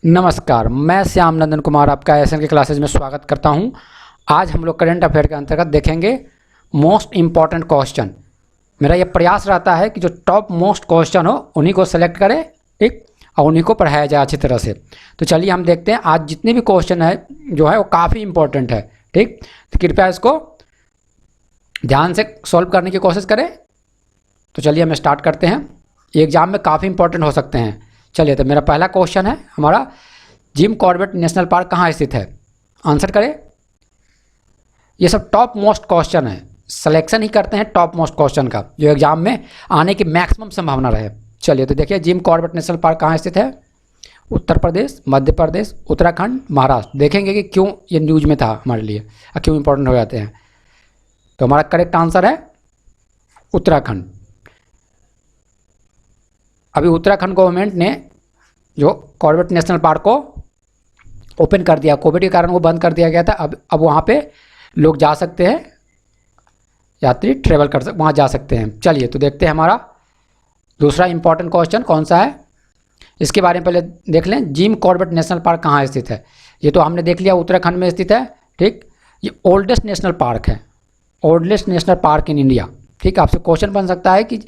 नमस्कार, मैं श्याम नंदन कुमार आपका एसएन के क्लासेज में स्वागत करता हूं। आज हम लोग करंट अफेयर के अंतर्गत देखेंगे मोस्ट इम्पॉर्टेंट क्वेश्चन। मेरा ये प्रयास रहता है कि जो टॉप मोस्ट क्वेश्चन हो उन्हीं को सेलेक्ट करें, ठीक, और उन्हीं को पढ़ाया जाए अच्छी तरह से। तो चलिए हम देखते हैं आज जितने भी क्वेश्चन है जो है वो काफ़ी इंपॉर्टेंट है, ठीक। तो कृपया इसको ध्यान से सॉल्व करने की कोशिश करें। तो चलिए हम स्टार्ट करते हैं। ये एग्ज़ाम में काफ़ी इंपॉर्टेंट हो सकते हैं। चलिए, तो मेरा पहला क्वेश्चन है हमारा, जिम कॉर्बेट नेशनल पार्क कहाँ स्थित है? आंसर करें। ये सब टॉप मोस्ट क्वेश्चन है, सिलेक्शन ही करते हैं टॉप मोस्ट क्वेश्चन का जो एग्जाम में आने की मैक्सिमम संभावना रहे। चलिए, तो देखिए जिम कॉर्बेट नेशनल पार्क कहाँ स्थित है? उत्तर प्रदेश, मध्य प्रदेश, उत्तराखंड, महाराष्ट्र। देखेंगे कि क्यों ये न्यूज में था हमारे लिए और क्यों इंपॉर्टेंट हो जाते हैं। तो हमारा करेक्ट आंसर है उत्तराखंड। अभी उत्तराखंड गवर्नमेंट ने जो कॉर्बेट नेशनल पार्क को ओपन कर दिया, कोविड के कारण वो बंद कर दिया गया था। अब वहाँ पे लोग जा सकते हैं, यात्री ट्रेवल कर सकते, वहाँ जा सकते हैं। चलिए, तो देखते हैं हमारा दूसरा इंपॉर्टेंट क्वेश्चन कौन सा है, इसके बारे में पहले देख लें। जिम कॉर्बेट नेशनल पार्क कहाँ स्थित है? ये तो हमने देख लिया, उत्तराखंड में स्थित है, ठीक। ये ओल्डेस्ट नेशनल पार्क है, oldest national park in India, ठीक। आपसे क्वेश्चन बन सकता है कि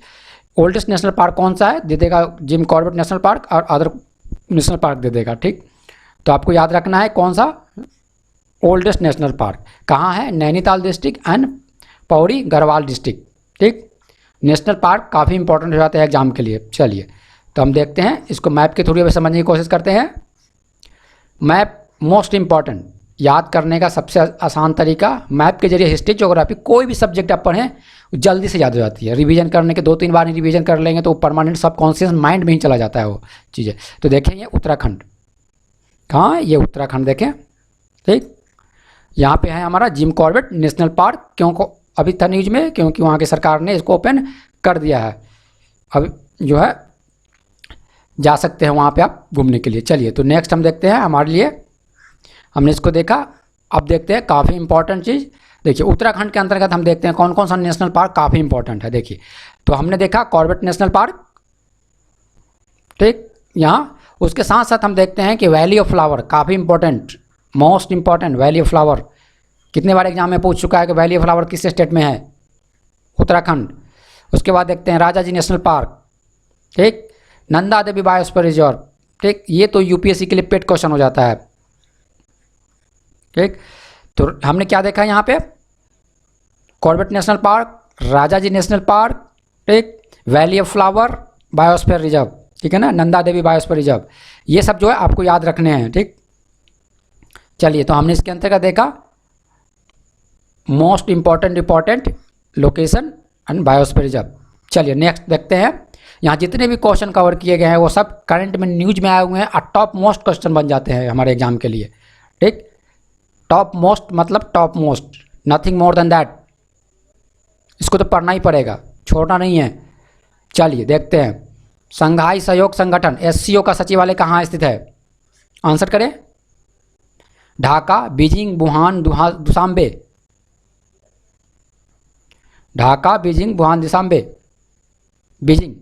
ओल्डेस्ट नेशनल पार्क कौन सा है, दे देगा जिम कॉर्बेट नेशनल पार्क और अदर नेशनल पार्क दे देगा, ठीक। तो आपको याद रखना है कौन सा ओल्डेस्ट नेशनल पार्क कहाँ है। Nainital district and Pauri Garhwal district, ठीक। नेशनल पार्क काफ़ी इंपॉर्टेंट हो जाता है एग्जाम के लिए। चलिए, तो हम देखते हैं इसको मैप के थ्रू अभी समझने की कोशिश करते हैं। मैप मोस्ट इम्पॉर्टेंट, याद करने का सबसे आसान तरीका मैप के जरिए हिस्ट्री ज्योग्राफी कोई भी सब्जेक्ट आप पढ़ें जल्दी से याद हो जाती है। रिवीजन करने के 2-3 बार ही रिवीजन कर लेंगे तो परमानेंट सबकॉन्शियस माइंड में ही चला जाता है वो चीज़ें। तो देखें ये उत्तराखंड कहाँ है, ये उत्तराखंड देखें, ठीक। यहाँ पे है हमारा जिम कॉर्बेट नेशनल पार्क। क्यों अभी था न्यूज में? क्योंकि वहाँ की सरकार ने इसको ओपन कर दिया है। अब जो है जा सकते हैं वहाँ पे आप घूमने के लिए। चलिए, तो नेक्स्ट हम देखते हैं हमारे लिए, हमने इसको देखा। अब देखते हैं काफ़ी इंपॉर्टेंट चीज़। देखिए उत्तराखंड के अंतर्गत हम देखते हैं कौन कौन सा नेशनल पार्क काफ़ी इंपॉर्टेंट है। देखिए, तो हमने देखा कॉर्बेट नेशनल पार्क, ठीक। यहाँ उसके साथ साथ हम देखते हैं कि वैली ऑफ फ्लावर काफ़ी important, most important valley of flower. कितने बार एग्जाम में पूछ चुका है कि वैली ऑफ फ्लावर किस स्टेट में है? उत्तराखंड। उसके बाद देखते हैं राजा जी नेशनल पार्क, ठीक। नंदा देवी बायोस्फीयर रिजर्व, ठीक। ये तो यूपीएससी के लिए पेड क्वेश्चन हो जाता है, ठीक। तो हमने क्या देखा यहाँ पे? कॉर्बेट नेशनल पार्क, राजा जी नेशनल पार्क, ठीक, valley of flower, biosphere reserve, ठीक है ना, नंदा देवी बायोस्फीयर रिजर्व। ये सब जो है आपको याद रखने हैं, ठीक। चलिए, तो हमने इसके अंतर्गत देखा most important location and biosphere reserve. चलिए नेक्स्ट देखते हैं। यहाँ जितने भी क्वेश्चन कवर किए गए हैं वो सब करंट में न्यूज में आए हुए हैं और टॉप मोस्ट क्वेश्चन बन जाते हैं हमारे एग्जाम के लिए, ठीक। टॉप मोस्ट मतलब top most, nothing more than that. इसको तो पढ़ना ही पड़ेगा, छोड़ना नहीं है। चलिए देखते हैं, संघाई सहयोग संगठन एससीओ का सचिवालय कहाँ स्थित है? आंसर करें। Dhaka, Beijing, Wuhan, Dushanbe. Dhaka, Beijing, Wuhan, Dushanbe. Beijing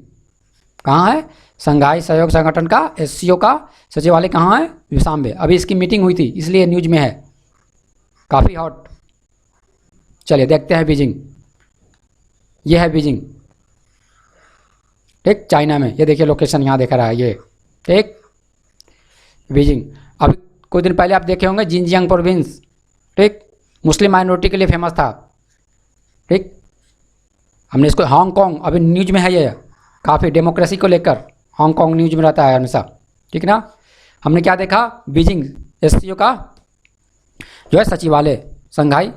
कहाँ है? संघाई सहयोग संगठन का एससीओ का सचिवालय कहाँ है? दुशांबे। अभी इसकी मीटिंग हुई थी इसलिए न्यूज में है, काफ़ी हॉट। चलिए देखते हैं बीजिंग, ये है बीजिंग, ठीक, चाइना में। ये देखिए लोकेशन यहाँ दिख रहा है ये, ठीक, बीजिंग। अभी कुछ दिन पहले आप देखे होंगे जिनजियांग प्रोविंस, ठीक, मुस्लिम माइनॉरिटी के लिए फेमस था, ठीक। हमने इसको हांगकांग, अभी न्यूज में है ये, काफ़ी डेमोक्रेसी को लेकर हांगकांग न्यूज में रहता है हमेशा, ठीक ना। हमने क्या देखा? बीजिंग एससीओ का जो है सचिवालय संघाई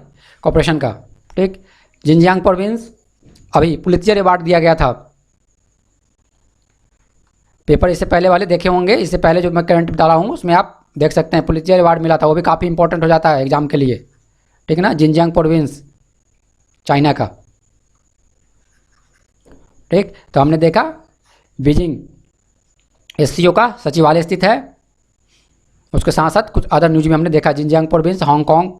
कॉर्पोरेशन का, ठीक। जिनजियांग प्रोविंस, अभी पुलित्जर अवार्ड दिया गया था। पेपर इससे पहले वाले देखे होंगे, इससे पहले जो मैं करंट डाला हूँ उसमें आप देख सकते हैं पुलित्जर अवार्ड मिला था, वो भी काफ़ी इंपॉर्टेंट हो जाता है एग्जाम के लिए, ठीक ना। जिनजियांग प्रोविंस चाइना का, ठीक। तो हमने देखा बीजिंग एससीओ का सचिवालय स्थित है। उसके साथ साथ कुछ अदर न्यूज में हमने देखा जिनजियांग प्रोविंस, हांगकांग।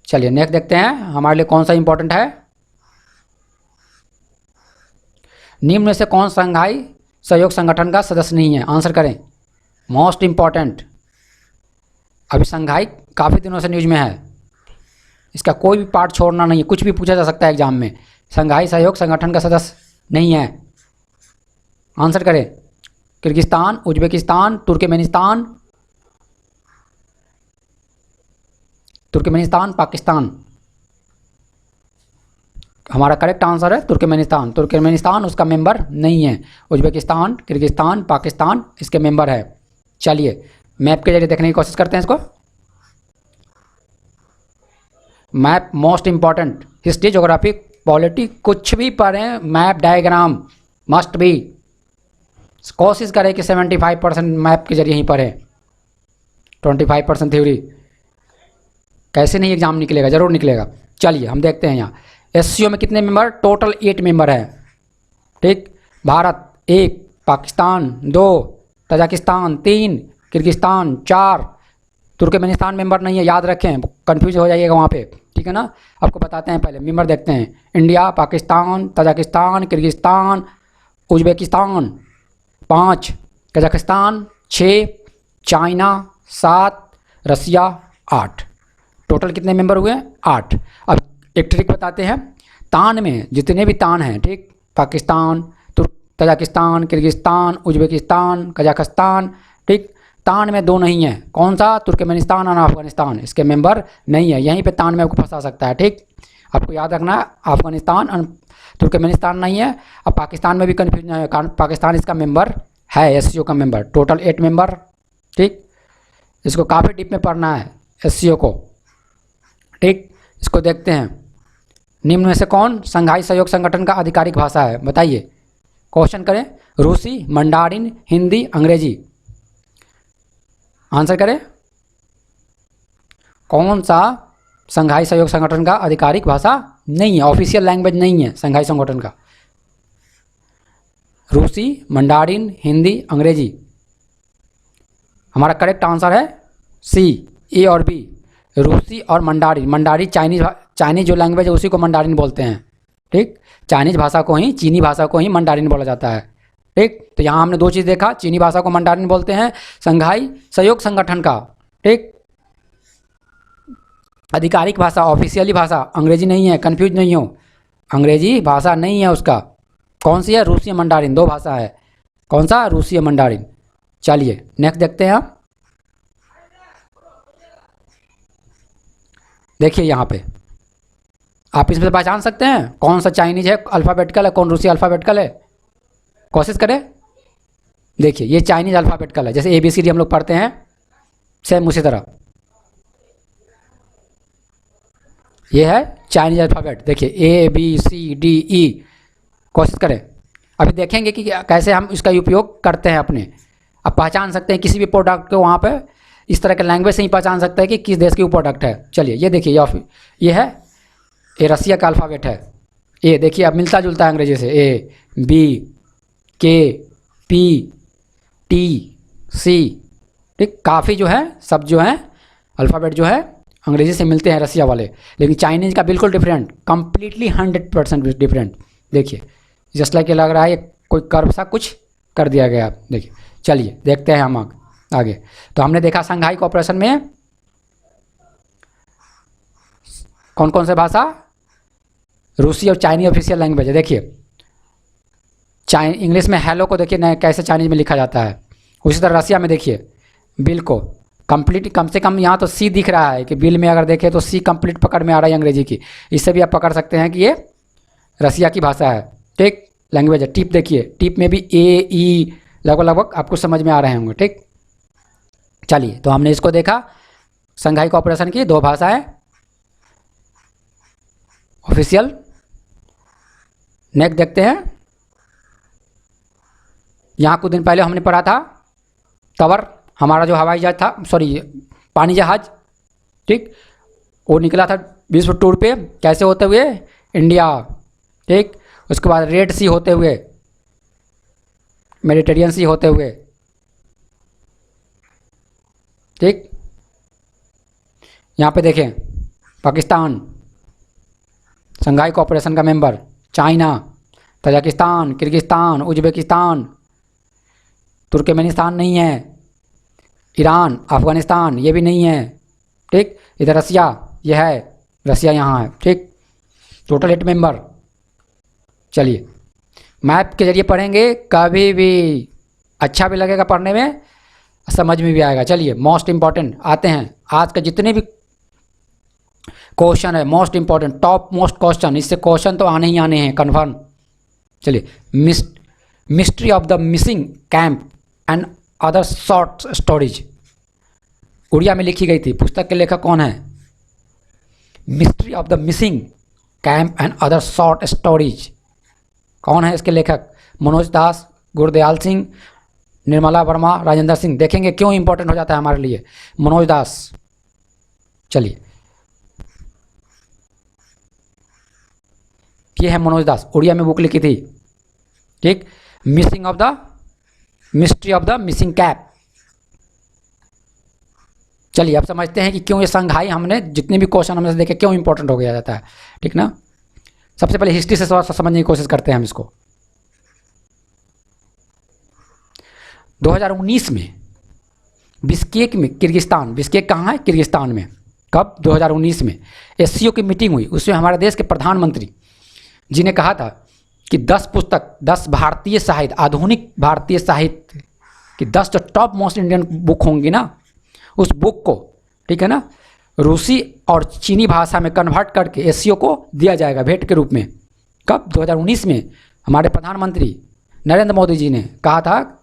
चलिए नेक्स्ट देखते हैं हमारे लिए कौन सा इंपॉर्टेंट है। निम्न में से कौन संघाई सहयोग संगठन का सदस्य नहीं है? आंसर करें। Most important. अभी संघाई काफ़ी दिनों से न्यूज में है, इसका कोई भी पार्ट छोड़ना नहीं है, कुछ भी पूछा जा सकता है एग्जाम में। संघाई सहयोग संगठन का सदस्य नहीं है, आंसर करें। Kyrgyzstan, Uzbekistan, Turkmenistan, Turkmenistan, Pakistan. हमारा करेक्ट आंसर है तुर्कमेनिस्तान। तुर्कमेनिस्तान उसका मेंबर नहीं है। उज्बेकिस्तान, किर्गिस्तान, पाकिस्तान इसके मेंबर है। चलिए मैप के जरिए देखने की कोशिश करते हैं इसको। Map most important, history, geography, polity, कुछ भी पढ़ें, मैप डायग्राम मस्ट बी। कोशिश करें कि 75% मैप के जरिए ही पढ़ें, 25% थ्योरी। कैसे नहीं एग्जाम निकलेगा, जरूर निकलेगा। चलिए हम देखते हैं यहाँ एससीओ में कितने मेंबर, टोटल 8 मेंबर हैं। ठीक, Bharat 1, Pakistan 2, Tajikistan 3, Kyrgyzstan 4, Turkmenistan member नहीं है, याद रखें, कंफ्यूज हो जाइएगा वहाँ पे, ठीक है ना। आपको बताते हैं, पहले मेंबर देखते हैं। India, Pakistan, Tajikistan, Kyrgyzstan, Uzbekistan 5, Kazakhstan 6, China 7, रसिया 8। टोटल कितने मेंबर हुए? 8। अब एक ट्रिक बताते हैं, तान में जितने भी तान हैं, ठीक, Pakistan, Tajikistan, Kyrgyzstan, Uzbekistan, Kazakhstan, ठीक, तान में 2 नहीं है। कौन सा? तुर्कमेनिस्तान और अफगानिस्तान, इसके मेंबर नहीं है। यहीं पे तान में आपको फंसा सकता है, ठीक। आपको याद रखना है, अफगानिस्तान और तुर्कमेनिस्तान नहीं है। अब पाकिस्तान में भी कन्फ्यूज नहीं है, कारण पाकिस्तान इसका मेंबर है, एससीओ का मेंबर। टोटल 8 मेंबर, ठीक। इसको काफ़ी डीप में पढ़ना है एससीओ को, ठीक। इसको देखते हैं, निम्न में से कौन संघाई सहयोग संगठन का आधिकारिक भाषा है? बताइए, क्वेश्चन करें। रूसी, मंडारिन, हिंदी, अंग्रेजी। आंसर करें। कौन सा संघाई सहयोग संगठन का आधिकारिक भाषा नहीं है, ऑफिशियल लैंग्वेज नहीं है संघाई संगठन का? रूसी, मंडारिन, हिंदी, अंग्रेजी। हमारा करेक्ट आंसर है सी, ए और बी, रूसी और मंडारिन। मंडारी चाइनीज जो लैंग्वेज है उसी को मंडारिन बोलते हैं, ठीक। चाइनीज भाषा को ही, चीनी भाषा को ही मंडारिन बोला जाता है, ठीक। तो यहाँ हमने 2 चीज़ देखा, चीनी भाषा को मंडारिन बोलते हैं, संघाई सहयोग संगठन का, ठीक, आधिकारिक भाषा, ऑफिशियली भाषा अंग्रेजी नहीं है, कंफ्यूज नहीं हो, अंग्रेजी भाषा नहीं है उसका। कौन सी है? रूसी मंडारिन, 2 भाषा है। कौन सा? रूसी मंडारिन। चलिए नेक्स्ट देखते हैं हम। देखिए यहाँ पे आप इसमें से पहचान सकते हैं कौन सा चाइनीज है अल्फ़ाबेटिकल है, कौन रूसी अल्फ़ाबेटिकल है? कोशिश करें। देखिए ये चाइनीज अल्फ़ाबेटिकल है, जैसे ABCD हम लोग पढ़ते हैं, सेम उसी तरह ये है चाइनीज अल्फ़ाबेट। देखिए ABCDE। कोशिश करें, अभी देखेंगे कि कैसे हम इसका उपयोग करते हैं अपने। आप पहचान सकते हैं किसी भी प्रोडक्ट को, वहाँ पे इस तरह के लैंग्वेज से ही पहचान सकते हैं कि किस देश की वो प्रोडक्ट है। चलिए ये देखिए, ये है, ये रसिया का अल्फ़ाबेट है। ए देखिए अब मिलता जुलता है अंग्रेजी से, ABKPTC, ठीक। काफ़ी जो है सब जो है अल्फ़ाबेट जो है अंग्रेजी से मिलते हैं रसिया वाले, लेकिन चाइनीज़ का बिल्कुल डिफरेंट, कम्प्लीटली 100% डिफरेंट। देखिए जस्ट लाइक ये लग रहा है कोई कर्व सा कुछ कर दिया गया। देखिए चलिए देखते हैं हम आगे। तो हमने देखा संघाई कोऑपरेशन में कौन कौन से भाषा, रूसी और चाइनीज ऑफिशियल लैंग्वेज है। देखिए इंग्लिश में हेलो को देखिए न कैसे चाइनीज में लिखा जाता है, उसी तरह रसिया में देखिए बिल को कंप्लीट, कम से कम यहाँ तो सी दिख रहा है कि बिल में अगर देखें तो सी कंप्लीट पकड़ में आ रहा है अंग्रेजी की। इससे भी आप पकड़ सकते हैं कि ये रसिया की भाषा है, ठीक, लैंग्वेज है। टिप देखिए, टिप में भी AE लगभग आपको समझ में आ रहे होंगे, ठीक। चलिए तो हमने इसको देखा, संघाई कोऑपरेशन की 2 भाषाएं ऑफिशियल। नेक्स्ट देखते हैं, यहाँ कुछ दिन पहले हमने पढ़ा था तवर, हमारा जो हवाई जहाज था, सॉरी पानी जहाज, ठीक, वो निकला था विश्व टूर पे, कैसे होते हुए? इंडिया, ठीक। उसके बाद रेड सी होते हुए, मेडिटेरियन सी होते हुए, ठीक। यहाँ पे देखें पाकिस्तान संघाई कोऑपरेशन का member, China, Tajikistan, Kyrgyzstan, Uzbekistan, Turkmenistan नहीं है, ईरान, अफगानिस्तान ये भी नहीं है, ठीक। इधर रसिया, ये है रसिया यहाँ है, ठीक। Total 8 member. चलिए मैप के जरिए पढ़ेंगे, कभी भी अच्छा भी लगेगा पढ़ने में, समझ में भी आएगा। चलिए मोस्ट इम्पॉर्टेंट आते हैं, आज का जितने भी क्वेश्चन है most important, top most question, इससे क्वेश्चन तो आने ही आने हैं कन्फर्म। चलिए mystery of the missing camp and other short stories, Odia में लिखी गई थी। पुस्तक के लेखक कौन है? Mystery of the missing camp and other short stories, कौन है इसके लेखक? मनोज दास, गुरदयाल सिंह, निर्मला वर्मा, राजेंद्र सिंह। देखेंगे क्यों इंपॉर्टेंट हो जाता है हमारे लिए मनोज दास। चलिए ये है मनोज दास, उड़िया में बुक लिखी थी, ठीक। Mystery of the missing cap. चलिए अब समझते हैं कि क्यों ये संघाई, हमने जितने भी क्वेश्चन हमने देखे क्यों इंपॉर्टेंट हो गया जाता है, ठीक ना। सबसे पहले हिस्ट्री से समझने की कोशिश करते हैं हम इसको। 2019 में बिश्केक में, किर्गिस्तान, बिश्केक कहाँ है? किर्गिस्तान में। कब? 2019 में एससीओ की मीटिंग हुई। उसमें हमारे देश के प्रधानमंत्री जी ने कहा था कि 10 पुस्तक, 10 भारतीय साहित्य, आधुनिक भारतीय साहित्य की 10 जो टॉप मोस्ट इंडियन बुक होंगी ना, उस बुक को, ठीक है ना, रूसी और चीनी भाषा में कन्वर्ट करके एससीओ को दिया जाएगा भेंट के रूप में। कब? 2019 में हमारे प्रधानमंत्री नरेंद्र मोदी जी ने कहा था।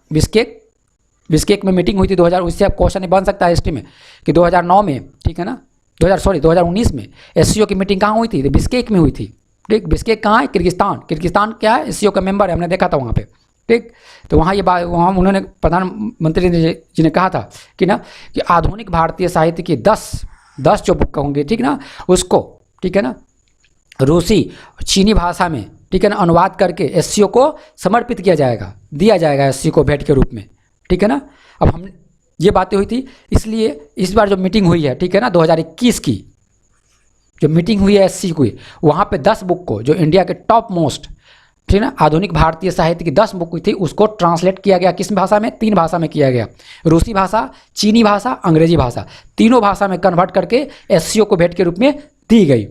बिश्केक में मीटिंग हुई थी 2000, उससे अब क्वेश्चन बन सकता है हिस्ट्री में कि 2009 में, ठीक है ना, 2019 में एससीओ की मीटिंग कहाँ हुई थी? बिश्केक में हुई थी, ठीक। बिश्केक कहाँ है? किर्गिस्तान। किर्गिस्तान क्या है? एससीओ का मेंबर है, हमने देखा था वहाँ पे, ठीक। तो वहाँ ये बात, वहाँ उन्होंने, प्रधानमंत्री जी ने कहा था कि ना, कि आधुनिक भारतीय साहित्य की 10 जो बुक होंगी, ठीक ना, उसको, ठीक है ना, रूसी चीनी भाषा में, ठीक है ना, अनुवाद करके एससीओ को समर्पित किया जाएगा, दिया जाएगा एससीओ को भेंट के रूप में, ठीक है ना। अब हम ये बातें हुई थी, इसलिए इस बार जो मीटिंग हुई है, ठीक है ना, 2021 की जो मीटिंग हुई है एससी की, वहाँ पे 10 बुक को, जो इंडिया के टॉप मोस्ट, ठीक है ना, आधुनिक भारतीय साहित्य की 10 बुक हुई थी, उसको ट्रांसलेट किया गया। किस भाषा में? 3 भाषा में किया गया, रूसी भाषा, चीनी भाषा, अंग्रेजी भाषा, तीनों भाषा में कन्वर्ट करके एससीओ को भेंट के रूप में दी गई,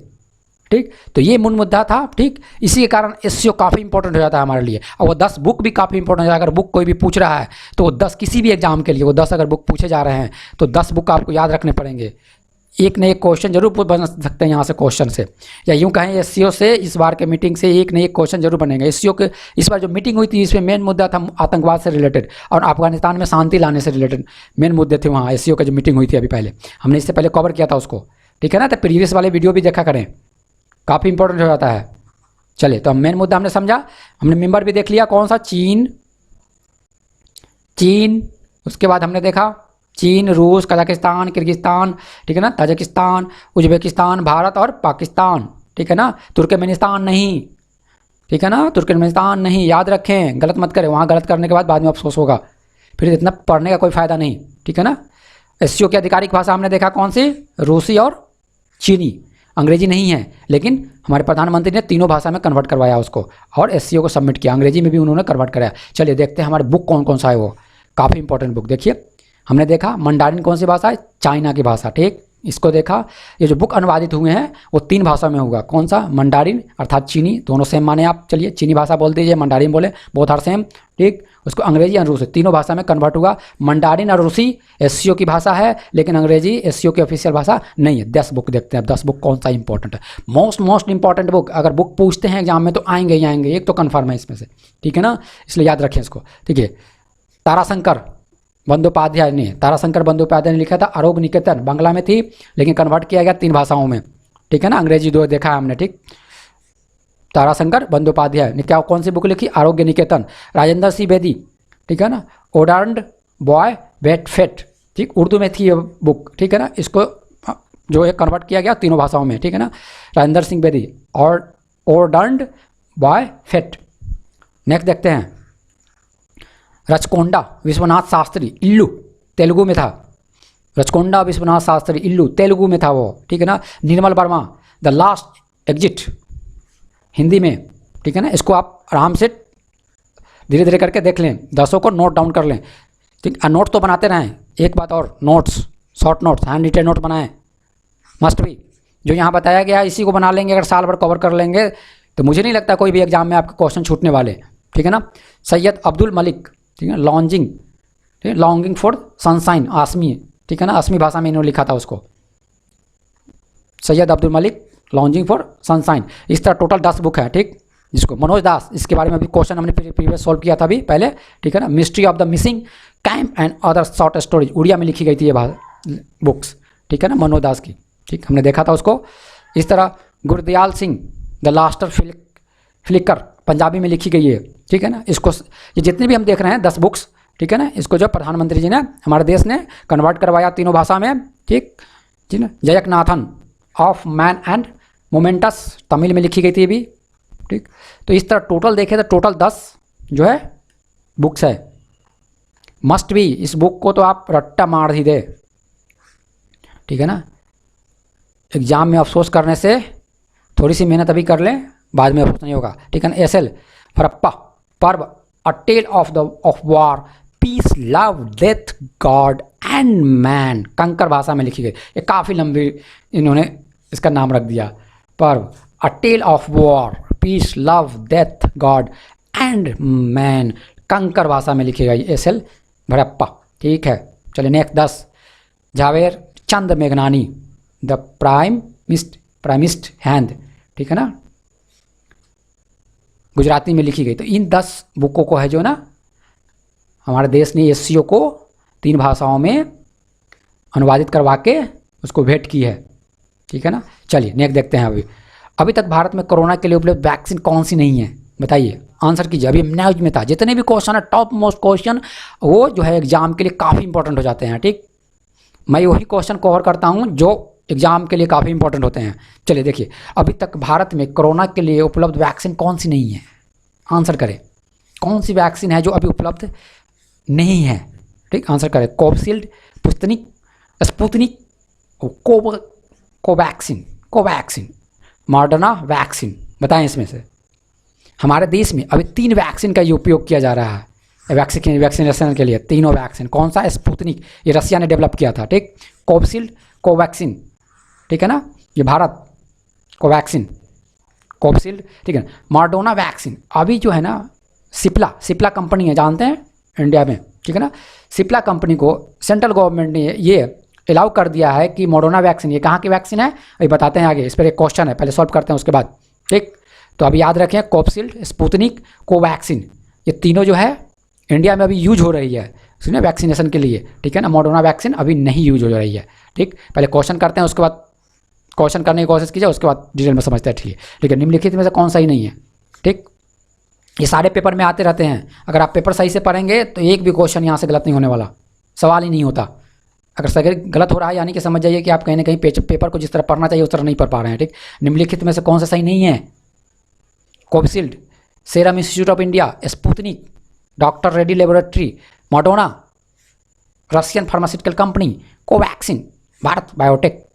ठीक। तो ये मूल मुद्दा था, ठीक। इसी के कारण एससीओ काफ़ी इंपॉर्टेंट हो जाता है हमारे लिए। और वो 10 बुक भी काफ़ी इंपॉर्टेंट हो जाता है। अगर बुक कोई भी पूछ रहा है तो वो 10, किसी भी एग्जाम के लिए वो 10 अगर बुक पूछे जा रहे हैं तो 10 बुक आपको याद रखने पड़ेंगे। एक न एक क्वेश्चन जरूर बन सकते हैं यहाँ से, क्वेश्चन से, या यूँ कहें एससीओ से, इस बार के मीटिंग से एक न एक क्वेश्चन जरूर बनेगा। एससीओ के इस बार जो मीटिंग हुई थी, इसमें मेन मुद्दा था आतंकवाद से रिलेटेड और अफगानिस्तान में शांति लाने से रिलेटेड मेन मुद्दे थे वहाँ। एससीओ की जो मीटिंग हुई थी अभी पहले, हमने इससे पहले कवर किया था उसको, ठीक है ना। तो प्रीवियस वाले वीडियो भी देखा करें, काफ़ी इंपॉर्टेंट हो जाता है। चलिए, तो मेन मुद्दा हमने समझा, हमने मेंबर भी देख लिया कौन सा, चीन। उसके बाद हमने देखा चीन, रूस, कजाकिस्तान, किर्गिस्तान, ठीक है ना, ताजिकिस्तान, उज्बेकिस्तान, भारत और पाकिस्तान, ठीक है ना। तुर्कमेनिस्तान नहीं, ठीक है ना, तुर्कमेनिस्तान नहीं, याद रखें, गलत मत करें, वहाँ गलत करने के बाद में अफसोस होगा, फिर इतना पढ़ने का कोई फ़ायदा नहीं, ठीक है ना। एससीओ की आधिकारिक भाषा हमने देखा कौन सी, रूसी और चीनी, अंग्रेजी नहीं है, लेकिन हमारे प्रधानमंत्री ने तीनों भाषा में कन्वर्ट करवाया उसको और एससीओ को सबमिट किया, अंग्रेजी में भी उन्होंने कन्वर्ट कराया। चलिए देखते हैं हमारे बुक कौन कौन सा है, वो काफ़ी इंपॉर्टेंट बुक। देखिए हमने देखा मंडारिन कौन सी भाषा है, चाइना की भाषा, ठीक। इसको देखा, ये जो बुक अनुवादित हुए हैं वो 3 भाषा में होगा, कौन सा, मंडारिन अर्थात चीनी, दोनों सेम माने आप, चलिए चीनी भाषा बोल दीजिए, मंडारिन बोले, बोथ आर सेम, ठीक। उसको अंग्रेजी और रूसी तीनों भाषा में कन्वर्ट होगा। मंडारिन और रूसी एससीओ की भाषा है, लेकिन अंग्रेजी एससीओ की ऑफिशियल भाषा नहीं है। 10 बुक देखते हैं अब, 10 बुक कौन सा इंपॉर्टेंट है, मोस्ट इंपॉर्टेंट बुक। अगर बुक पूछते हैं एग्जाम में तो आएंगे ही आएंगे, एक तो कन्फर्म है इसमें से, ठीक है ना, इसलिए याद रखें इसको, ठीक है। ताराशंकर बंदोपाध्याय ने, ताराशंकर बंदोपाध्याय ने लिखा था। आरोग्य निकेतन बांग्ला में थी, लेकिन कन्वर्ट किया गया 3 भाषाओं में, ठीक है ना, अंग्रेजी 2 देखा है हमने, ठीक। ताराशंकर बंदोपाध्याय ने क्या, कौन सी बुक लिखी, आरोग्य निकेतन। राजेंद्र सिंह बेदी, ठीक है ना, ओडार्ड बॉय वेट फेट, ठीक, उर्दू में थी ये बुक, ठीक है ना। इसको जो है कन्वर्ट किया गया 3 भाषाओं में, ठीक है ना, राजेंद्र सिंह बेदी और ओडार्ड बॉय फेट। नेक्स्ट देखते हैं रचकोंडा विश्वनाथ शास्त्री, इल्लू, तेलुगु में था। रचकोंडा विश्वनाथ शास्त्री, इल्लू, तेलुगु में था वो, ठीक है ना। Nirmal Verma, the last exit, Hindi में, ठीक है ना। इसको आप आराम से धीरे धीरे करके देख लें, 10 को नोट डाउन कर लें, ठीक। नोट तो बनाते रहें, एक बात और, notes, short notes, hand retain note बनाएं, मस्ट भी। जो यहाँ बताया गया इसी को बना लेंगे, अगर साल भर कवर कर लेंगे तो मुझे नहीं लगता कोई भी एग्जाम में आपके क्वेश्चन छूटने वाले, ठीक है ना। सैयद अब्दुल मलिक, ठीक है, लॉन्जिंग, ठीक है, लॉन्गिंग फॉर सनशाइन, आसमी, ठीक है ना, असमी भाषा में इन्होंने लिखा था उसको, Syed Abdul Malik lodging for sunshine. इस तरह टोटल 10 बुक है, ठीक। जिसको मनोज दास, इसके बारे में भी क्वेश्चन हमने प्रीवियस सॉल्व किया था अभी पहले, ठीक है ना। Mystery of the missing camp and other short stories, Odia में लिखी गई थी ये बुक्स, ठीक है ना, मनोज दास की, ठीक, हमने देखा था उसको। इस तरह Gurdayal Singh the last flicker, Punjabi में लिखी गई है, ठीक है ना। इसको ये जितने भी हम देख रहे हैं 10 बुक्स, ठीक है ना, इसको जो प्रधानमंत्री जी ने, हमारे देश ने कन्वर्ट करवाया तीनों भाषा में, ठीक, जी ना। Jayakanthan of man and moments, Tamil में लिखी गई थी अभी, ठीक। तो इस तरह टोटल देखें तो टोटल 10 जो है बुक्स है, मस्ट भी। इस बुक को तो आप रट्टा मार ही दे, ठीक है ना। एग्जाम में अफसोस करने से थोड़ी सी मेहनत अभी कर लें, बाद में अफसोस नहीं होगा, ठीक है ना। SL Bhyrappa Parva, a tale of war, peace, love, death, god and man, कंकर भाषा में लिखी गई। ये काफ़ी लंबी इन्होंने इसका नाम रख दिया, Parva, a tale of war, peace, love, death, god and man, कंकर भाषा में लिखी गई, एसएल भरप्पा, ठीक है। चलिए नेक्स्ट 10, जावेर चंद मेघनानी द प्राइमिस्ट हैंड, ठीक है ना, गुजराती में लिखी गई। तो इन 10 बुकों को है जो ना हमारे देश ने एससीओ को 3 भाषाओं में अनुवादित करवा के उसको भेंट की है, ठीक है ना। चलिए नेक्स्ट देखते हैं। अभी तक भारत में कोरोना के लिए उपलब्ध वैक्सीन कौन सी नहीं है, बताइए, आंसर कीजिए। अभी न्यूज में था, जितने भी क्वेश्चन है टॉप मोस्ट क्वेश्चन वो जो है एग्जाम के लिए काफ़ी इंपॉर्टेंट हो जाते हैं, ठीक। मैं वही क्वेश्चन कवर करता हूँ जो एग्जाम के लिए काफ़ी इंपॉर्टेंट होते हैं। चलिए देखिए, अभी तक भारत में कोरोना के लिए उपलब्ध वैक्सीन कौन सी नहीं है, आंसर करें। कौन सी वैक्सीन है जो अभी उपलब्ध नहीं है, ठीक, आंसर करें। Covishield, Sputnik, Covaxin, Moderna vaccine, बताएं इसमें से। हमारे देश में अभी 3 वैक्सीन का उपयोग किया जा रहा है वैक्सीनेशन के लिए, तीनों वैक्सीन। कौन सा? स्पुतनिक, ये रसिया ने डेवलप किया था, ठीक। कोविशील्ड, कोवैक्सीन, ठीक है ना, ये भारत, कोविशील्ड, ठीक है। मॉडर्ना वैक्सीन अभी जो है ना सिप्ला कंपनी है, जानते हैं इंडिया में, ठीक है ना। सिप्ला कंपनी को सेंट्रल गवर्नमेंट ने ये अलाउ कर दिया है कि मॉडर्ना वैक्सीन, ये कहाँ की वैक्सीन है अभी बताते हैं आगे, इस पर एक क्वेश्चन है, पहले सॉल्व करते हैं उसके बाद, ठीक। तो अभी याद रखें, कोविशील्ड, स्पुतनिक, कोवैक्सीन, ये तीनों जो है इंडिया में अभी यूज हो रही है, सुनिए, वैक्सीनेशन के लिए, ठीक है ना। मॉडर्ना वैक्सीन अभी नहीं यूज हो रही है, ठीक। पहले क्वेश्चन करते हैं, उसके बाद क्वेश्चन करने की कोशिश कीजिए, उसके बाद डिटेल में समझते हैं, ठीक है। लेकिन निम्नलिखित में से कौन सा ही नहीं है, ठीक। ये सारे पेपर में आते रहते हैं, अगर आप पेपर सही से पढ़ेंगे तो एक भी क्वेश्चन यहाँ से गलत नहीं होने वाला, सवाल ही नहीं होता। अगर सही गलत हो रहा है यानी कि समझ जाइए कि आप कहीं ना कहीं पेपर को जिस तरह पढ़ना चाहिए उस तरह नहीं पढ़ पा रहे हैं, ठीक। निम्नलिखित में से कौन सा सही नहीं है? Covishield, serum institute of India, Sputnik, doctor Reddy laboratory, Moderna, Russian pharmaceutical company, Covaxin, Bharat biotech.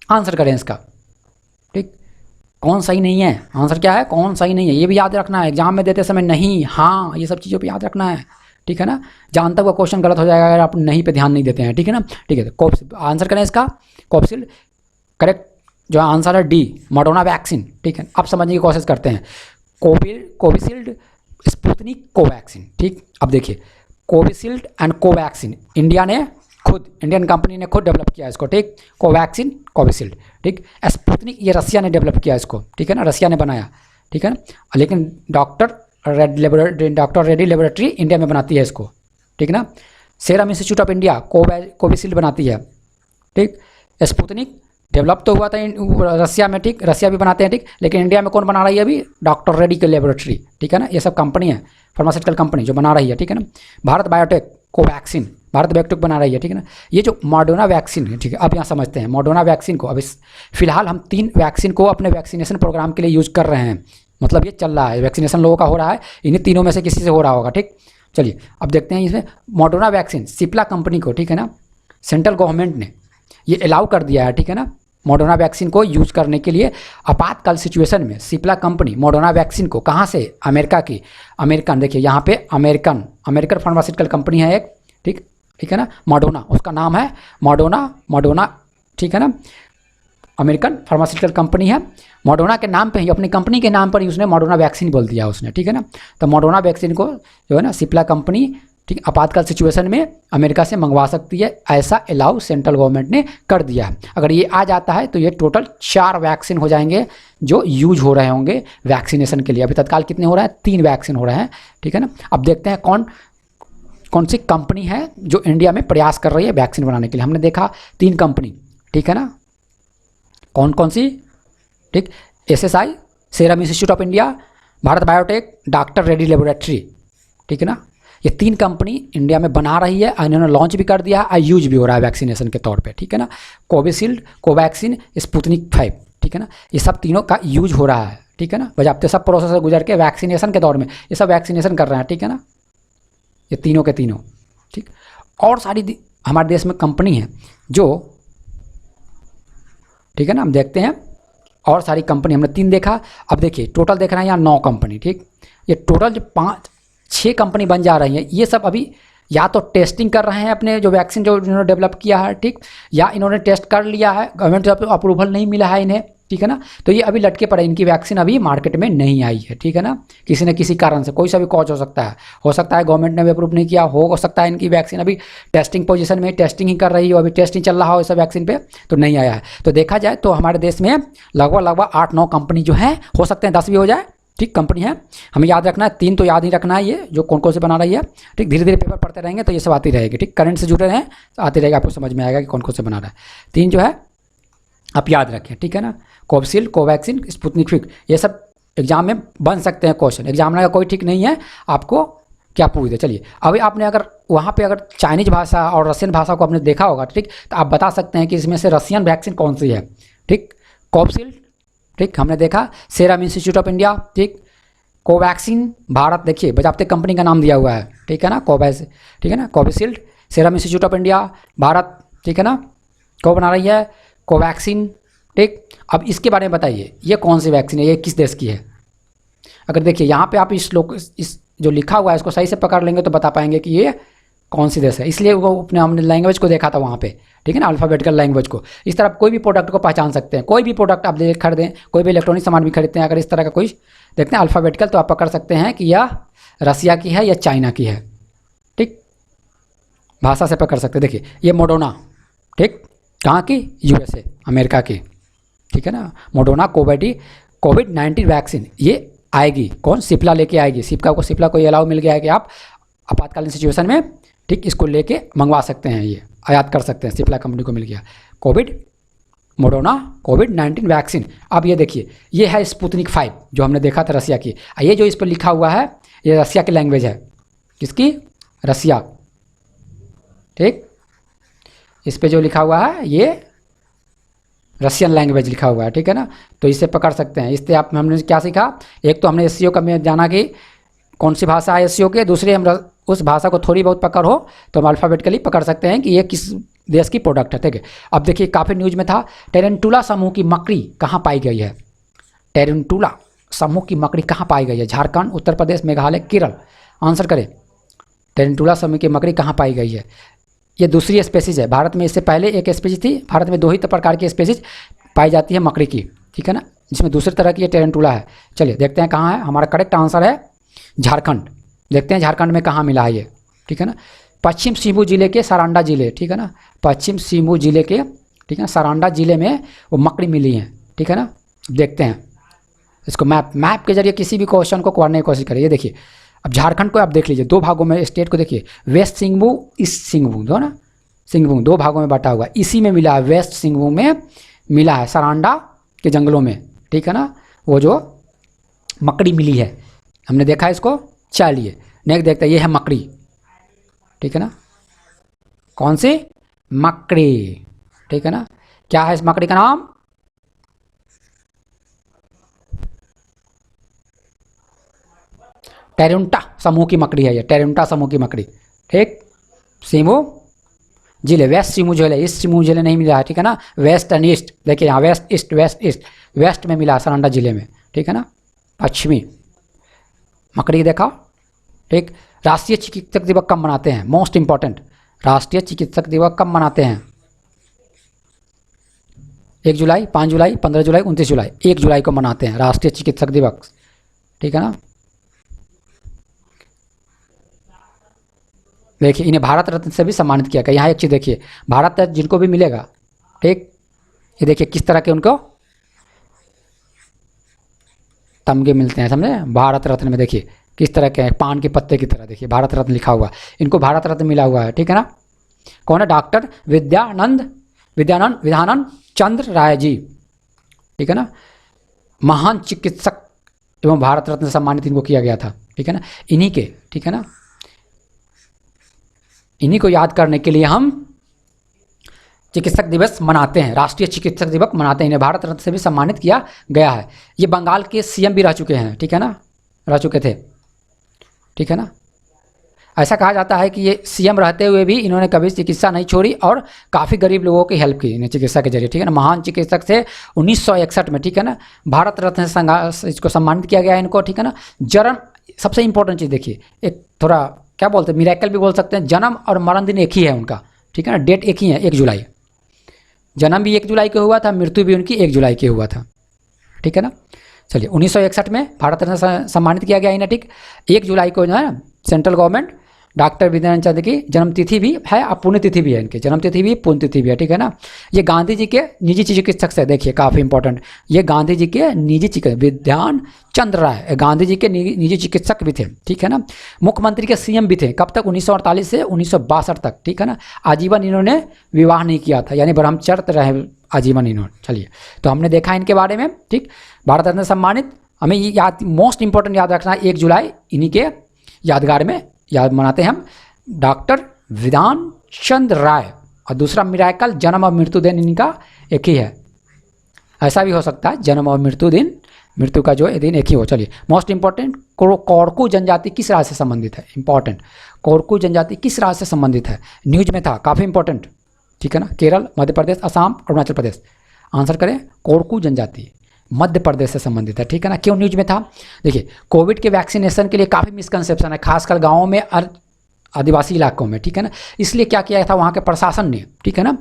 Answer करें इसका, ठीक। कौन सही नहीं है, आंसर क्या है, कौन सही नहीं है, ये भी याद रखना है एग्जाम में देते समय, नहीं, हाँ, ये सब चीज़ों पे याद रखना है, ठीक है ना। जहाँ तक वो क्वेश्चन गलत हो जाएगा अगर आप नहीं पे ध्यान नहीं देते हैं, ठीक है ना, ठीक है। तो आंसर करें इसका, कोविशील्ड, करेक्ट जो आंसर है डी, मॉडर्ना वैक्सीन, ठीक है। अब समझने की कोशिश करते हैं, कोविशील्ड, स्पुतनिक, कोवैक्सीन, ठीक। अब देखिए, Covishield and Covaxin Indian company ने खुद डेवलप किया इसको, ठीक। कोवैक्सीन, कोविशील्ड, ठीक। स्पुतनिक ये रसिया ने डेवलप किया इसको, ठीक है ना, रसिया ने बनाया, ठीक है ना। लेकिन डॉक्टर रेड्डी लेबोरेटरी इंडिया में बनाती है इसको, ठीक ना। Serum institute of India Covishield बनाती है, ठीक। स्पुतनिक डेवलप तो हुआ था रसिया में, ठीक, रसिया भी बनाते हैं, ठीक। लेकिन इंडिया में कौन बना रही है अभी? डॉक्टर रेड्डी की लेबोरेटरी, ठीक है ना। ये सब कंपनी है, फार्मास्यूटिकल कंपनी जो बना रही है, ठीक है ना। Bharat biotech, Covaxin, Bharat biotech बना रही है, ठीक है ना। ये जो मॉडर्ना वैक्सीन है, ठीक है, अब यहाँ समझते हैं मॉडर्ना वैक्सीन को। अब फिलहाल हम 3 वैक्सीन को अपने वैक्सीनेशन प्रोग्राम के लिए यूज कर रहे हैं, मतलब ये चल रहा है, वैक्सीनेशन लोगों का हो रहा है, इन्हीं तीनों में से किसी से हो रहा होगा, ठीक। चलिए अब देखते हैं इसमें मॉडर्ना वैक्सीन, सिप्ला कंपनी को, ठीक है ना, सेंट्रल गवर्नमेंट ने ये अलाउ कर दिया है, ठीक है ना, मॉडर्ना वैक्सीन को यूज़ करने के लिए। आपातकाल सिचुएशन में सिप्ला कंपनी मॉडर्ना वैक्सीन को कहाँ से? अमेरिका की, देखिए यहाँ पे अमेरिकन फार्मास्यूटिकल कंपनी है एक, ठीक, ठीक है ना, मॉडर्ना, उसका नाम है मॉडर्ना, ठीक है ना, अमेरिकन फार्मास्यूटिकल कंपनी है। मॉडर्ना के नाम पे ही, अपनी कंपनी के नाम पर ही उसने मॉडर्ना वैक्सीन बोल दिया उसने, ठीक है ना। तो मॉडर्ना वैक्सीन को जो है ना सिप्ला कंपनी, ठीक, आपातकाल सिचुएशन में अमेरिका से मंगवा सकती है, ऐसा अलाउ सेंट्रल गवर्नमेंट ने कर दिया है। अगर ये आ जाता है तो ये टोटल 4 वैक्सीन हो जाएंगे जो यूज हो रहे होंगे वैक्सीनेशन के लिए। अभी तत्काल कितने हो रहे हैं, 3 वैक्सीन हो रहे हैं, ठीक है ना। अब देखते हैं कौन सी कंपनी है जो इंडिया में प्रयास कर रही है वैक्सीन बनाने के लिए। हमने देखा 3 कंपनी, ठीक है ना, कौन कौन सी, ठीक, SSI, serum institute of India, Bharat biotech, doctor Reddy laboratory, ठीक है ना। ये 3 कंपनी इंडिया में बना रही है, इन्होंने लॉन्च भी कर दिया है और यूज भी हो रहा है वैक्सीनेशन के तौर पे, ठीक है ना। कोविशील्ड, कोवैक्सीन, स्पुतनिक 5, ठीक है ना, ये सब तीनों का यूज हो रहा है, ठीक है ना। बजाते सब प्रोसेस से गुजर के वैक्सीनेशन के दौर में ये सब वैक्सीनेशन कर रहे हैं, ठीक है ना, ये तीनों के तीनों, ठीक। और सारी हमारे देश में कंपनी है जो, ठीक है ना, हम देखते हैं और सारी कंपनी, हमने 3 देखा। अब देखिए टोटल देख रहे हैं यहाँ 9 कंपनी, ठीक। ये टोटल जो 5-6 कंपनी बन जा रही है, ये सब अभी या तो टेस्टिंग कर रहे हैं अपने जो वैक्सीन जो इन्होंने डेवलप किया है, ठीक, या इन्होंने टेस्ट कर लिया है, गवर्नमेंट से अप्रूवल नहीं मिला है इन्हें, ठीक है ना। तो ये अभी लटके पड़े, इनकी वैक्सीन अभी मार्केट में नहीं आई है, ठीक है ना। किसी न किसी कारण से, कोई सा भी कॉज हो सकता है गवर्नमेंट ने भी अप्रूव नहीं किया हो सकता है इनकी वैक्सीन अभी टेस्टिंग पोजीशन में, टेस्टिंग ही कर रही हो, अभी टेस्टिंग चल रहा हो इस वैक्सीन पे, तो नहीं आया है। तो देखा जाए तो हमारे देश में लगभग 8-9 कंपनी जो है, हो सकते हैं 10 भी हो जाए, ठीक, कंपनी है। हमें याद रखना है, 3 तो याद ही रखना है, ये जो कौन से बना रही है, ठीक। धीरे धीरे पेपर पढ़ते रहेंगे तो ये सब आती रहेगी, ठीक, करंट से जुड़े रहें तो आती रहेगी, आपको समझ में आएगा कि कौन से बना रहा है। 3 जो है आप याद रखें, ठीक है ना, कोविशील्ड, कोवैक्सीन, स्पुतनिक 5, ये सब एग्जाम में बन सकते हैं क्वेश्चन। एग्जामिनर का कोई ठीक नहीं है आपको क्या पूछ दे। चलिए, अभी आपने अगर वहाँ पे अगर चाइनीज भाषा और रशियन भाषा को आपने देखा होगा, ठीक, तो आप बता सकते हैं कि इसमें से रशियन वैक्सीन कौन सी है, ठीक। कोविशील्ड, ठीक, हमने देखा। सीरम इंस्टीट्यूट ऑफ इंडिया, ठीक। कोवैक्सीन भारत, देखिए बजाते कंपनी का नाम दिया हुआ है, ठीक है ना, ठीक है ना, Covishield, serum institute of India, Bharat, ठीक है ना, को बना रही है, कोवैक्सीन, ठीक। अब इसके बारे में बताइए, ये कौन सी वैक्सीन है, ये किस देश की है। अगर देखिए यहाँ पे आप इस जो लिखा हुआ है इसको सही से पकड़ लेंगे तो बता पाएंगे कि ये कौन सी देश है। इसलिए वो अपने हमने लैंग्वेज को देखा था वहाँ पे, ठीक है ना, अल्फ़ाबेटिकल लैंग्वेज को। इस तरह कोई भी प्रोडक्ट को पहचान सकते हैं, कोई भी प्रोडक्ट आप खरीदें, कोई भी इलेक्ट्रॉनिक सामान भी खरीदते हैं, अगर इस तरह का कोई देखते हैं अल्फ़ाबेटिकल, तो आप पकड़ सकते हैं कि यह रसिया की है या चाइना की है, ठीक, भाषा से पकड़ सकते हैं। देखिए ये मॉडर्ना, ठीक, कहाँ की, USA, अमेरिका की, ठीक है ना। मॉडर्ना कोविड-19 वैक्सीन ये आएगी, कौन, सिप्ला लेके आएगी। सिप्ला को ये अलाउ मिल गया है कि आप आपातकालीन सिचुएशन में, ठीक, इसको लेके मंगवा सकते हैं, ये आयात कर सकते हैं, सिप्ला कंपनी को मिल गया मॉडर्ना कोविड-19 वैक्सीन। अब ये देखिए, ये है स्पुतनिक 5 जो हमने देखा था रसिया की। ये जो इस पर लिखा हुआ है ये रसिया की लैंग्वेज है, किसकी, रसिया, ठीक। इस पे जो लिखा हुआ है ये रशियन लैंग्वेज लिखा हुआ है, ठीक है ना। तो इससे पकड़ सकते हैं। इससे आप हमने क्या सीखा, एक तो हमने SEO का में जाना कि कौन सी भाषा है SEO के, दूसरे हम उस भाषा को थोड़ी बहुत पकड़ हो तो हम अल्फ़ाबेटिकली पकड़ सकते हैं कि ये किस देश की प्रोडक्ट है, ठीक है। अब देखिए काफ़ी न्यूज़ में था, टेरेंटुला समूह की मकड़ी कहाँ पाई गई है। टेरेंटुला समूह की मकड़ी कहाँ पाई गई है, झारखंड, उत्तर प्रदेश, मेघालय, केरल, आंसर करें। टेरेंटुला समूह की मकड़ी कहाँ पाई गई है, ये दूसरी स्पेसीज है। भारत में इससे पहले एक स्पेसीज थी, भारत में 2 ही प्रकार की स्पेसीज पाई जाती है मकड़ी की, ठीक है ना, जिसमें दूसरी तरह की ये टेरेंटुला है। चलिए देखते हैं कहाँ है, हमारा करेक्ट आंसर है झारखंड। देखते हैं झारखंड में कहाँ मिला है ये, ठीक है ना, पश्चिम सिंहभूम जिले के सारांडा जिले, ठीक है ना, पश्चिम सिंहभूम जिले के, ठीक है, सारांडा जिले में वो मकड़ी मिली है, ठीक है ना। देखते हैं इसको, मैप के जरिए किसी भी क्वेश्चन को करने की कोशिश करिए। ये देखिए, अब झारखंड को आप देख लीजिए, 2 भागों में स्टेट को देखिए, वेस्ट सिंहभूम, ईस्ट सिंहभूम, दो ना, सिंहभूम 2 भागों में बांटा हुआ, इसी में मिला है, वेस्ट सिंहभूम में मिला है, सारांडा के जंगलों में, ठीक है ना, वो जो मकड़ी मिली है हमने देखा इसको। चलिए नेक्स्ट देखते हैं, ये है मकड़ी, ठीक है ना, कौन सी, मकड़ी, ठीक है ना। क्या है इस मकड़ी का नाम, टेरेंटा समूह की मकड़ी है ये, टेरेंटा समूह की मकड़ी, ठीक। सिंहभूम जिले, वेस्ट सिंहभूम जिले, ईस्ट सिंहभूम जिले नहीं मिला है, ठीक है ना, वेस्ट एंड ईस्ट, देखिए यहाँ वेस्ट ईस्ट, वेस्ट में मिला सारांडा जिले में, ठीक है ना, पश्चिमी मकड़ी देखा, ठीक। राष्ट्रीय चिकित्सक दिवस कब मनाते हैं, मोस्ट इंपॉर्टेंट, राष्ट्रीय चिकित्सक दिवस कब मनाते हैं? 1 जुलाई, 5 जुलाई, 15 जुलाई, 29 जुलाई। 1 जुलाई को मनाते हैं राष्ट्रीय चिकित्सक दिवस, ठीक है ना। देखिए इन्हें भारत रत्न से भी सम्मानित किया गया। यहाँ एक चीज़ देखिए, भारत रत्न जिनको भी मिलेगा, ठीक, ये देखिए किस तरह के उनको तमगे मिलते हैं, समझे। भारत रत्न में देखिए किस तरह के हैं, पान के पत्ते की तरह, देखिए भारत रत्न लिखा हुआ, इनको भारत रत्न मिला हुआ है, ठीक है ना। कौन है? डॉक्टर विद्यानंद चंद्र राय जी, ठीक है ना। महान चिकित्सक एवं भारत रत्न से सम्मानित इनको किया गया था, ठीक है ना। इन्हीं के, ठीक है ना, इन्हीं को याद करने के लिए हम चिकित्सक दिवस मनाते हैं, राष्ट्रीय चिकित्सक दिवस मनाते हैं। इन्हें भारत रत्न से भी सम्मानित किया गया है। ये बंगाल के सीएम भी रह चुके हैं, ठीक है ना, रह चुके थे, ठीक है ना। ऐसा कहा जाता है कि ये सीएम रहते हुए भी इन्होंने कभी चिकित्सा नहीं छोड़ी और काफ़ी गरीब लोगों की हेल्प की इन्हें चिकित्सा के जरिए, ठीक है ना। महान चिकित्सक से 1961 में, ठीक है ना, भारत रत्न से इसको सम्मानित किया गया है इनको, ठीक है ना। जन्म, सबसे इंपॉर्टेंट चीज़ देखिए, एक थोड़ा क्या बोलते हैं, मिरेकल भी बोल सकते हैं। जन्म और मरण दिन एक ही है उनका, ठीक है ना, डेट एक ही है, 1 जुलाई। जन्म भी 1 जुलाई को हुआ था, मृत्यु भी उनकी 1 जुलाई के हुआ था, ठीक है ना। चलिए 1961 में भारत रत्न से सम्मानित किया गया इन्हें, ठीक। 1 जुलाई को जो है सेंट्रल गवर्नमेंट डॉक्टर विद्यानंद चंद्र की जन्मतिथि भी है और पुण्यतिथि भी है, इनकी जन्मतिथि भी पुण्यतिथि भी है, ठीक है ना। ये गांधी जी के निजी चिकित्सक से, देखिए काफ़ी इंपॉर्टेंट, ये गांधी जी के निजी चिकित्सक विद्यान चंद्र राय गांधी जी के निजी चिकित्सक भी थे, ठीक है ना। मुख्यमंत्री के सीएम भी थे, कब तक? 1948 से 1962 तक, ठीक है ना। आजीवन इन्होंने विवाह नहीं किया था, यानी ब्रह्मचर्य रहे आजीवन इन्होंने। चलिए तो हमने देखा इनके बारे में, ठीक। भारत रत्न सम्मानित हमें ये याद, मोस्ट इंपॉर्टेंट याद रखना, 1 जुलाई इन्हीं के यादगार में याद मनाते हैं हम, डॉक्टर विधान चंद्र राय। और दूसरा मिरेकल, जन्म और मृत्यु दिन इनका एक ही है। ऐसा भी हो सकता है जन्म और मृत्यु दिन, मृत्यु का जो दिन एक ही हो। चलिए मोस्ट इंपॉर्टेंट, कोरकू जनजाति किस राज्य से संबंधित है? इंपॉर्टेंट, कोरकू जनजाति किस राज्य से संबंधित है? न्यूज में था, काफ़ी इंपॉर्टेंट, ठीक है ना। केरल, मध्य प्रदेश, असम, अरुणाचल प्रदेश। आंसर करें, कोरकू जनजाति मध्य प्रदेश से संबंधित है, ठीक है ना। क्यों न्यूज में था? देखिए कोविड के वैक्सीनेशन के लिए काफ़ी मिसकंसेप्शन है, खासकर गाँवों में और आदिवासी इलाकों में, ठीक है ना। इसलिए क्या किया था वहाँ के प्रशासन ने, ठीक है ना,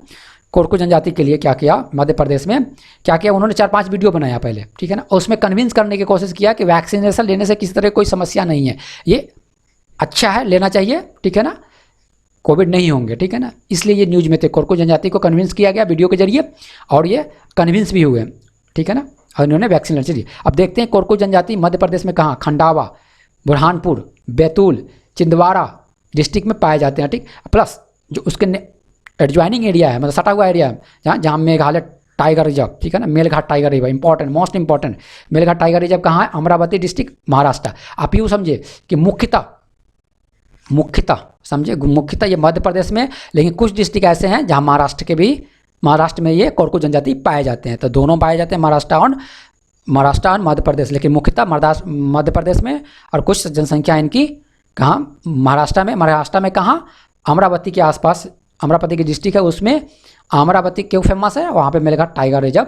कोरकू जनजाति के लिए क्या किया, मध्य प्रदेश में क्या किया, उन्होंने 4-5 वीडियो बनाया पहले, ठीक है ना। और उसमें कन्विंस करने की कोशिश किया कि वैक्सीनेशन लेने से किसी तरह कोई समस्या नहीं है, ये अच्छा है, लेना चाहिए, ठीक है ना, कोविड नहीं होंगे, ठीक है ना। इसलिए ये न्यूज में थे, कोरकू जनजाति को कन्विंस किया गया वीडियो के जरिए और ये कन्विंस भी हुए, ठीक है ना, और इन्होंने वैक्सीन लेना चाहिए। अब देखते हैं कोरकू जनजाति मध्य प्रदेश में कहाँ, खंडावा, बुरहानपुर, बैतूल, छिंदवाड़ा डिस्ट्रिक्ट में पाए जाते हैं, ठीक। प्लस जो उसके एडजॉइनिंग एरिया है, मतलब सटा हुआ एरिया है, जहाँ मेघालय टाइगर रिजर्व, ठीक है ना, Melghat tiger reserve, important, most important, Melghat tiger reserve कहाँ है? अमरावती डिस्ट्रिक्ट, महाराष्ट्र। आप यूँ समझे कि मुख्यतः समझे, मुख्यतः ये मध्य प्रदेश में, लेकिन कुछ डिस्ट्रिक्ट ऐसे हैं जहाँ महाराष्ट्र में ये कोरकू जनजाति पाए जाते हैं। तो दोनों पाए जाते हैं, महाराष्ट्र और मध्य प्रदेश, लेकिन मुख्यतः मध्य प्रदेश में, और कुछ जनसंख्या इनकी कहाँ? महाराष्ट्र में कहाँ? अमरावती के आसपास, अमरावती की डिस्ट्रिक्ट है, उसमें अमरावती क्यों फेमस है? वहाँ पे मेलघाट टाइगर रिजर्व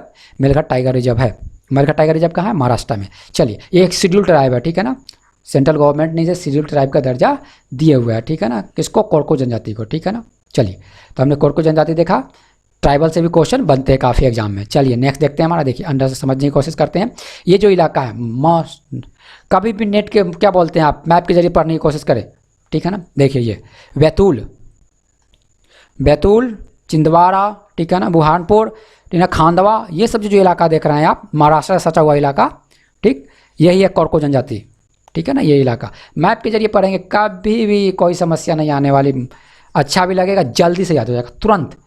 है। मेलघाट टाइगर रिजर्व कहाँ है? महाराष्ट्र में। चलिए ये एक शेड्यूल ट्राइब है, ठीक है ना, सेंट्रल गवर्नमेंट ने इसे शेड्यूल ट्राइब का दर्जा दिए हुआ है, ठीक है ना, किसको? कोरकू जनजाति को, ठीक है ना। चलिए तो हमने कोरकू जनजाति देखा, ट्राइबल से भी क्वेश्चन बनते हैं काफ़ी एग्जाम में। चलिए नेक्स्ट देखते हैं हमारा, देखिए अंदर से समझने की कोशिश करते हैं। ये जो इलाका है, कभी भी नेट के क्या बोलते हैं आप, मैप के जरिए पढ़ने की कोशिश करें, ठीक है ना। देखिए ये बैतूल, छिंदवाड़ा, ठीक है ना, बुरहानपुर, ठीक है ना, खांडवा, ये सब जो इलाका देख रहे हैं आप, महाराष्ट्र से सटा हुआ इलाका, ठीक, यही है कोरकू जनजाति, ठीक है ना। ये इलाका मैप के जरिए पढ़ेंगे, कभी भी कोई समस्या नहीं आने वाली, अच्छा भी लगेगा, जल्दी से याद हो जाएगा तुरंत।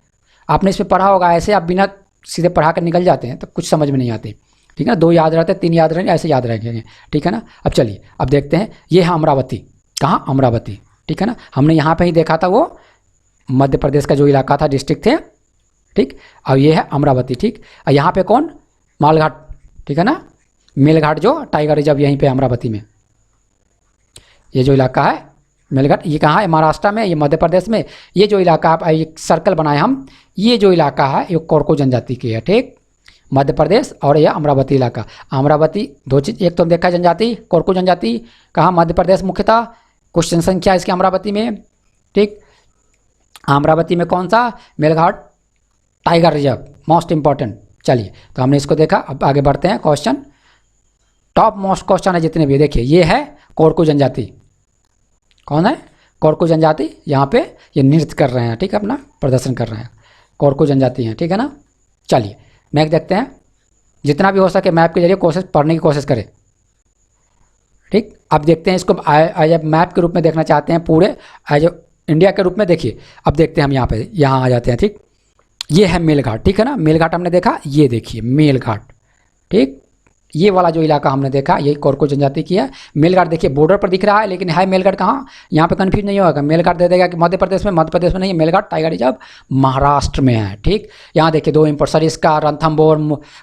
आपने इसमें पढ़ा होगा, ऐसे आप बिना सीधे पढ़ा कर निकल जाते हैं तो कुछ समझ में नहीं आती, ठीक है ना। 2 याद रहते हैं, 3 याद रहेंगे, ऐसे याद रहेंगे, ठीक है ना। अब चलिए अब देखते हैं, ये है अमरावती, कहाँ? अमरावती, ठीक है ना। हमने यहाँ पे ही देखा था, वो मध्य प्रदेश का जो इलाका था, डिस्ट्रिक्ट थे, ठीक। और ये है अमरावती, ठीक। और यहाँ पे कौन? मालघाट, ठीक है ना, मेलघाट जो टाइगर रिजर्व यहीं पे अमरावती में, ये जो इलाका है मेलघाट, ये कहाँ है? महाराष्ट्र में, ये मध्य प्रदेश में। ये जो इलाका आप एक सर्कल बनाए हम, ये जो इलाका है ये कोरकू जनजाति की है, ठीक, मध्य प्रदेश, और यह अमरावती इलाका। अमरावती 2 चीज़, एक तो देखा जनजाति, कोरकू जनजाति कहाँ? मध्य प्रदेश मुख्यतः, कुछ जनसंख्या इसकी अमरावती में, ठीक। अमरावती में कौन सा? Melghat tiger reserve, most important. चलिए, तो हमने इसको देखा, अब आगे बढ़ते हैं। क्वेश्चन टॉप मोस्ट क्वेश्चन है जितने भी, देखिए ये है कोरकू जनजाति। कौन है? कोरकू जनजाति। यहाँ पे ये नृत्य कर रहे हैं, ठीक है, अपना प्रदर्शन कर रहे हैं, कोरकू जनजाति हैं, ठीक है ना। चलिए नेक्स्ट देखते हैं। जितना भी हो सके मैप के जरिए कोशिश पढ़ने की कोशिश करें, ठीक। अब देखते हैं इसको एज मैप के रूप में देखना चाहते हैं, पूरे एज इंडिया के रूप में। देखिए अब देखते हैं हम यहाँ आ जाते हैं, ठीक। ये है मेलघाट, ठीक है ना। मेलघाट हमने देखा, ये देखिए मेलघाट, ठीक। ये वाला जो इलाका हमने देखा ये कोरकू जनजाति की है। मेलघाट देखिए बॉर्डर पर दिख रहा है, लेकिन है मेलघाट कहाँ? यहाँ पे कन्फ्यूज नहीं होगा, मेलघाट दे देगा कि मध्य प्रदेश में, मध्य प्रदेश में नहीं है। मेलघाट टाइगर रिजर्व महाराष्ट्र में है, ठीक। यहाँ देखिए 2 इंपोर्ट सरिस्का, रणथंभौर,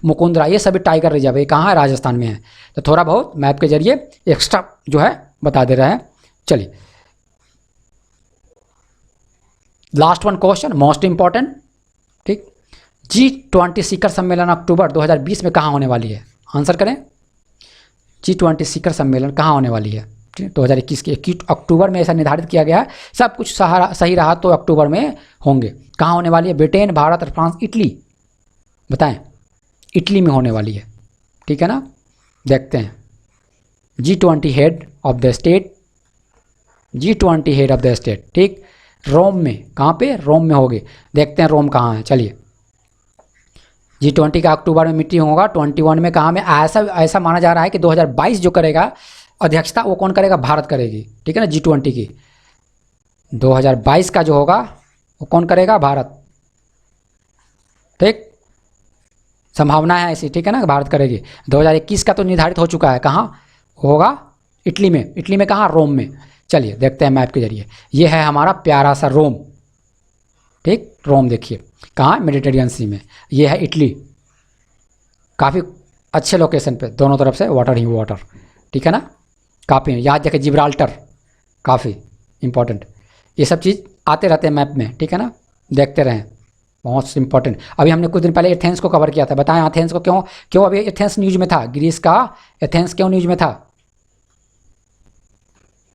मुकुंदरा, ये सभी टाइगर रिजर्व ये कहाँ है? राजस्थान में है। तो थोड़ा बहुत मैप के जरिए एक्स्ट्रा जो है बता दे रहे हैं। चलिए last one question, most important, ठीक। G20 शिखर सम्मेलन अक्टूबर 2020 में कहाँ होने वाली है? आंसर करें। G20 शिखर सम्मेलन कहाँ होने वाली है? 2021 के 21 अक्टूबर में ऐसा निर्धारित किया गया है। सब कुछ सही रहा तो अक्टूबर में होंगे। कहाँ होने वाली है? ब्रिटेन, भारत और फ्रांस, इटली, बताएं। इटली में होने वाली है, ठीक है ना। देखते हैं। G20 head of the state, G20 head of the state, ठीक। रोम में, कहाँ पे? रोम में होगी। देखते हैं रोम कहाँ है। चलिए G20 का अक्टूबर में मीटिंग होगा। 21 में कहाँ में? ऐसा माना जा रहा है कि 2022 जो करेगा अध्यक्षता वो कौन करेगा? भारत करेगी, ठीक है ना। G20 की 2022 का जो होगा वो कौन करेगा? भारत, ठीक। संभावना है ऐसी, ठीक है ना, भारत करेगी। 2021 का तो निर्धारित हो चुका है, कहाँ होगा? इटली में। इटली में कहाँ? रोम में। चलिए देखते हैं मैप के जरिए। ये है हमारा प्यारा सा रोम, ठीक। रोम देखिए कहाँ? मेडिटेरियन सी में। ये है इटली, काफ़ी अच्छे लोकेशन पे, दोनों तरफ से वाटर ही वाटर, ठीक है ना। काफ़ी यहाँ देखिए जिब्राल्टर, काफ़ी इंपॉर्टेंट। ये सब चीज़ आते रहते हैं मैप में, ठीक है ना, देखते रहें, बहुत इंपॉर्टेंट। अभी हमने कुछ दिन पहले एथेंस को कवर किया था, बताएं एथेंस को क्यों अभी एथेंस न्यूज में था? ग्रीस का एथेंस क्यों न्यूज में था?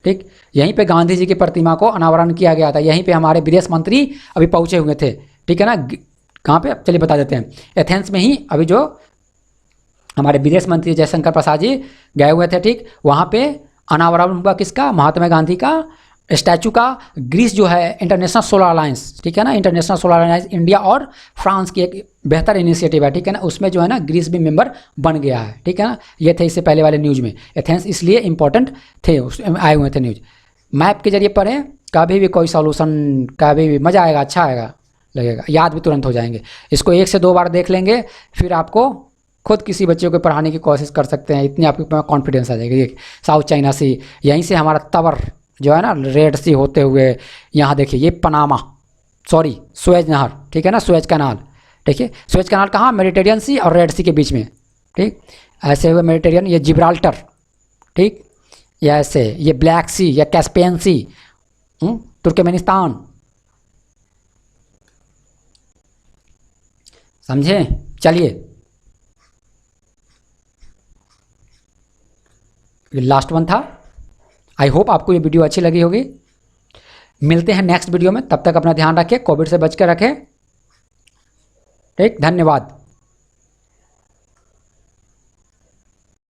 ठीक, यहीं पे गांधी जी की प्रतिमा को अनावरण किया गया था, यहीं पे हमारे विदेश मंत्री अभी पहुंचे हुए थे, ठीक है ना। कहाँ पे? चलिए बता देते हैं। एथेंस में ही अभी जो हमारे विदेश मंत्री जयशंकर प्रसाद जी गए हुए थे, ठीक। वहाँ पे अनावरण हुआ किसका? महात्मा गांधी का स्टैचू का। ग्रीस जो है इंटरनेशनल सोलर अलायंस, ठीक है ना, इंटरनेशनल सोलर अलायंस इंडिया और फ्रांस की एक बेहतर इनिशिएटिव है, ठीक है ना। उसमें जो है ना ग्रीस भी मेंबर बन गया है, ठीक है ना। ये थे इससे पहले वाले न्यूज़ में, एथेंस इसलिए इंपॉर्टेंट थे, उसमें आए हुए थे न्यूज़। मैप के जरिए पढ़ें, कभी भी कोई सॉल्यूशन, कभी भी मज़ा आएगा, अच्छा आएगा, लगेगा, याद भी तुरंत हो जाएंगे। इसको 1 से 2 बार देख लेंगे, फिर आपको खुद किसी बच्चे को पढ़ाने की कोशिश कर सकते हैं, इतनी आपके कॉन्फिडेंस आ जाएगी। साउथ चाइना सी, यहीं से हमारा तवर जो है ना रेड सी होते हुए यहाँ देखिए ये पनामा, सॉरी सुएज नहर, ठीक है ना, सुएज कैनाल, देखिए सुएज कैनाल कहाँ? मेडिटेरियन सी और रेड सी के बीच में, ठीक। ऐसे हुए मेडिटेरियन, ये जिब्राल्टर, ठीक, या ऐसे ये ब्लैक सी या कैस्पियन सी, तुर्कमेनिस्तान, समझे। चलिए लास्ट वन था। आई होप आपको ये वीडियो अच्छी लगी होगी। मिलते हैं नेक्स्ट वीडियो में, तब तक अपना ध्यान रखें, कोविड से बच कर रखें, ठीक। धन्यवाद।